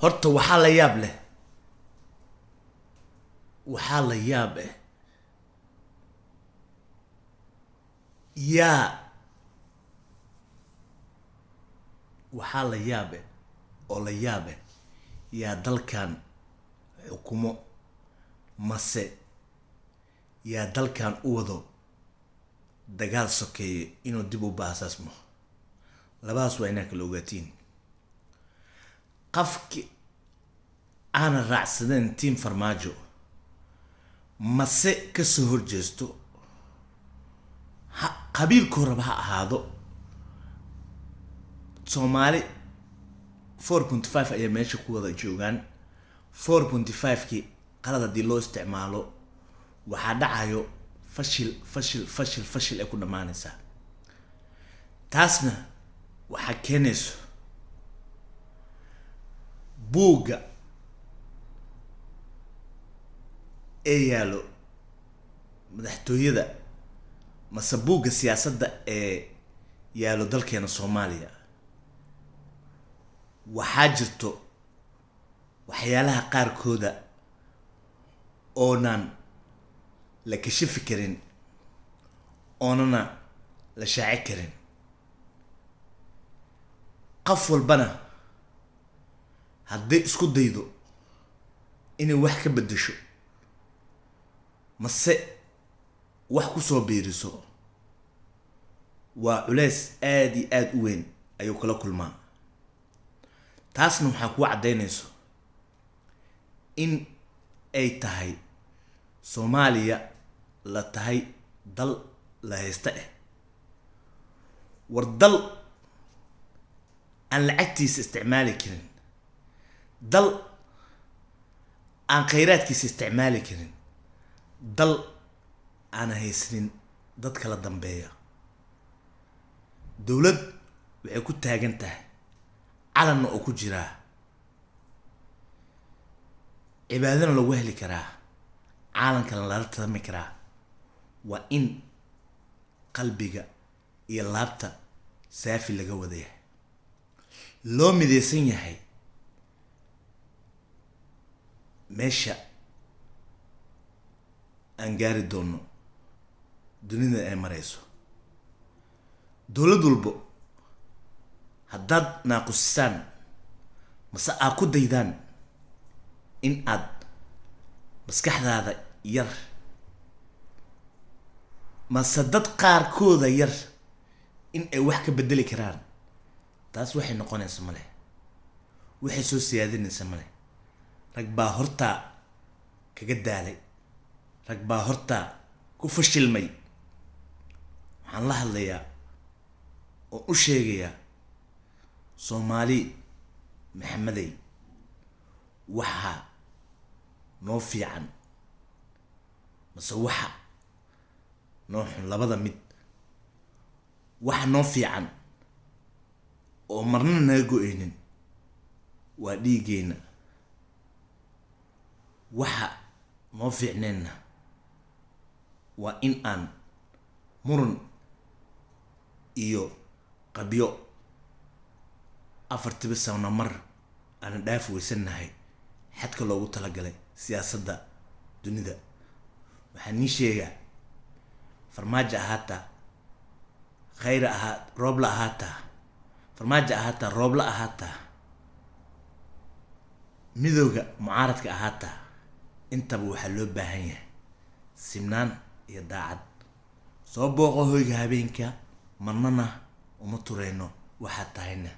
horta waxaa la yaab leh, waxaa la yaab eh yaa waxaa la yaab eh oo la yaab eh yaa dalkan xukumo mase yaa dalkan u wado dagaal sokeeye inuu dib u baasaasmo. labadaas waa inaa kala ogaatiin. qafki aana raacsadeen tiim farmaajo mase kasoo horjeesto qabiilkoo raba ha ahaado, Soomaali 4.5 ayaa meesha ku wada joogaan. 4.5kii qalad haddii loo isticmaalo waxaa dhacayo fashil ay ku dhammaanaysaa. taasna waxaa keenayso buugga ee yaalo madaxtooyada mase buugga siyaasadda ee yaalo dalkeena Soomaaliya. waxaa jirto waxyaalaha qaarkooda oonan la kashifi karin, oonana la shaaci karin. qof walbana hadday isku daydo inay wax ka beddesho mase wax ku soo biiriso, waa culays aad iyo aad u weyn ayuu kala kulmaa. taasna waxaa kuu caddaynayso in ay tahay Soomaaliya la tahay dal la haysta eh. war dal aan lacagtiisa isticmaali karin, dal aan khayraadkiisa isticmaali karin, dal aan haysanin dad kala dambeeya. dowlad waxay ku taagan tahay calanna oo ku jiraa, cibaadana lagu heli karaa, caalankana lala tadami karaa. waa in qalbiga iyo laabta saafi laga wadaya, loo midaysan yahay meesha aan gaari doono dunida ay marayso. dowlad walbo haddaad naaqusisaan mase aad ku daydaan in aad maskaxdaada yar mase dad qaarkooda yar in ay wax ka bedeli karaan, taas waxay noqonaysa male, waxay soo siyaadinaysa male. rag baa hortaa kaga daalay, rag baa hortaa ku fashilmay. waxaan la hadlayaa oo u sheegayaa Soomaali maxamedey, waxa noo fiican mase waxa noo xun, labada mid. waxa noo fiican oo marna naga go-aynin waa dhiiggeena. waxa noo fiicneenna waa in aan muran iyo qabyo 4 sano mar aan dhaaf weysanahay xadka loogu talagalay siyaasadda dunida. waxaan nii sheegaa farmaajo ahaata, khayr ahaat, roob la ahaata, farmaajo ahaata, roob la ahaata, midowga mucaaradka ahaata, intaba waxaa loo baahan yahay simnaan iyo daacad. soo booqo hoyga habeenka, marnana uma tureyno waxaad tahayna